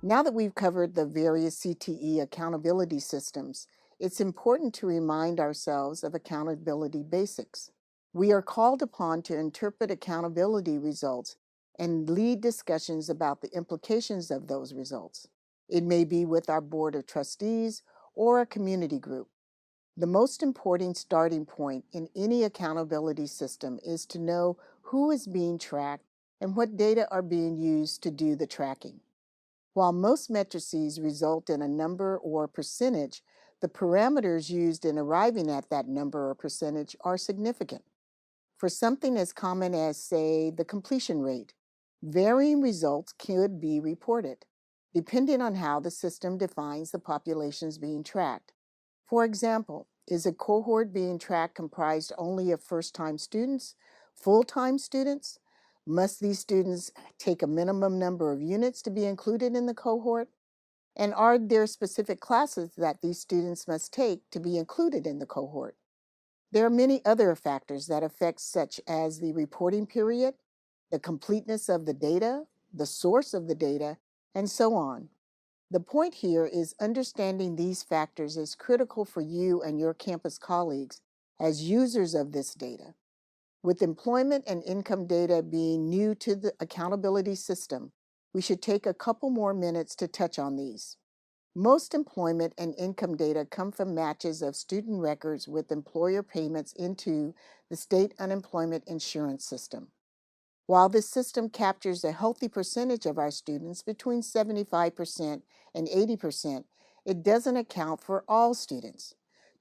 Now that we've covered the various CTE accountability systems, it's important to remind ourselves of accountability basics. We are called upon to interpret accountability results and lead discussions about the implications of those results. It may be with our board of trustees or a community group. The most important starting point in any accountability system is to know who is being tracked and what data are being used to do the tracking. While most matrices result in a number or percentage, the parameters used in arriving at that number or percentage are significant. For something as common as, say, the completion rate, varying results could be reported, depending on how the system defines the populations being tracked. For example, is a cohort being tracked comprised only of first-time students, full-time students? Must these students take a minimum number of units to be included in the cohort? And are there specific classes that these students must take to be included in the cohort? There are many other factors that affect, such as the reporting period, the completeness of the data, the source of the data, and so on. The point here is understanding these factors is critical for you and your campus colleagues as users of this data. With employment and income data being new to the accountability system, we should take a couple more minutes to touch on these. Most employment and income data come from matches of student records with employer payments into the state unemployment insurance system. While this system captures a healthy percentage of our students, between 75% and 80%, it doesn't account for all students.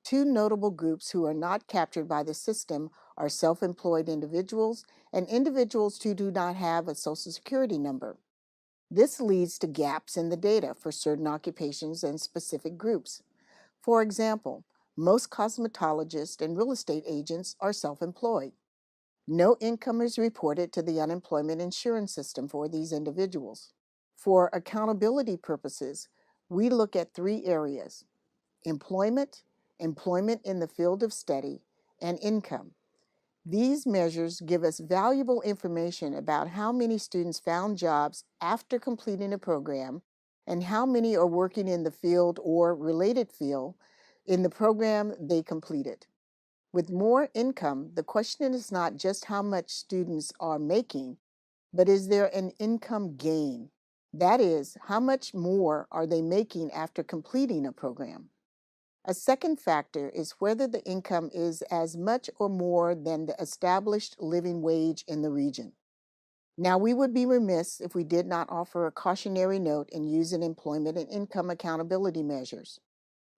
Two notable groups who are not captured by the system are self-employed individuals and individuals who do not have a Social Security number. This leads to gaps in the data for certain occupations and specific groups. For example, most cosmetologists and real estate agents are self-employed. No income is reported to the unemployment insurance system for these individuals. For accountability purposes, we look at three areas: employment, employment in the field of study, and income. These measures give us valuable information about how many students found jobs after completing a program and how many are working in the field or related field in the program they completed. With more income, the question is not just how much students are making, but is there an income gain? That is, how much more are they making after completing a program? A second factor is whether the income is as much or more than the established living wage in the region. Now, we would be remiss if we did not offer a cautionary note in using employment and income accountability measures.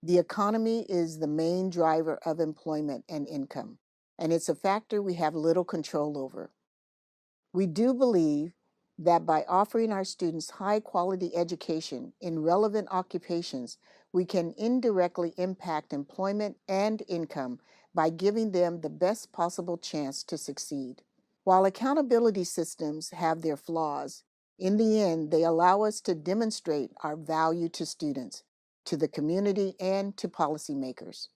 The economy is the main driver of employment and income, and it's a factor we have little control over. We do believe that by offering our students high-quality education in relevant occupations, we can indirectly impact employment and income by giving them the best possible chance to succeed. While accountability systems have their flaws, in the end, they allow us to demonstrate our value to students, to the community, and to policymakers.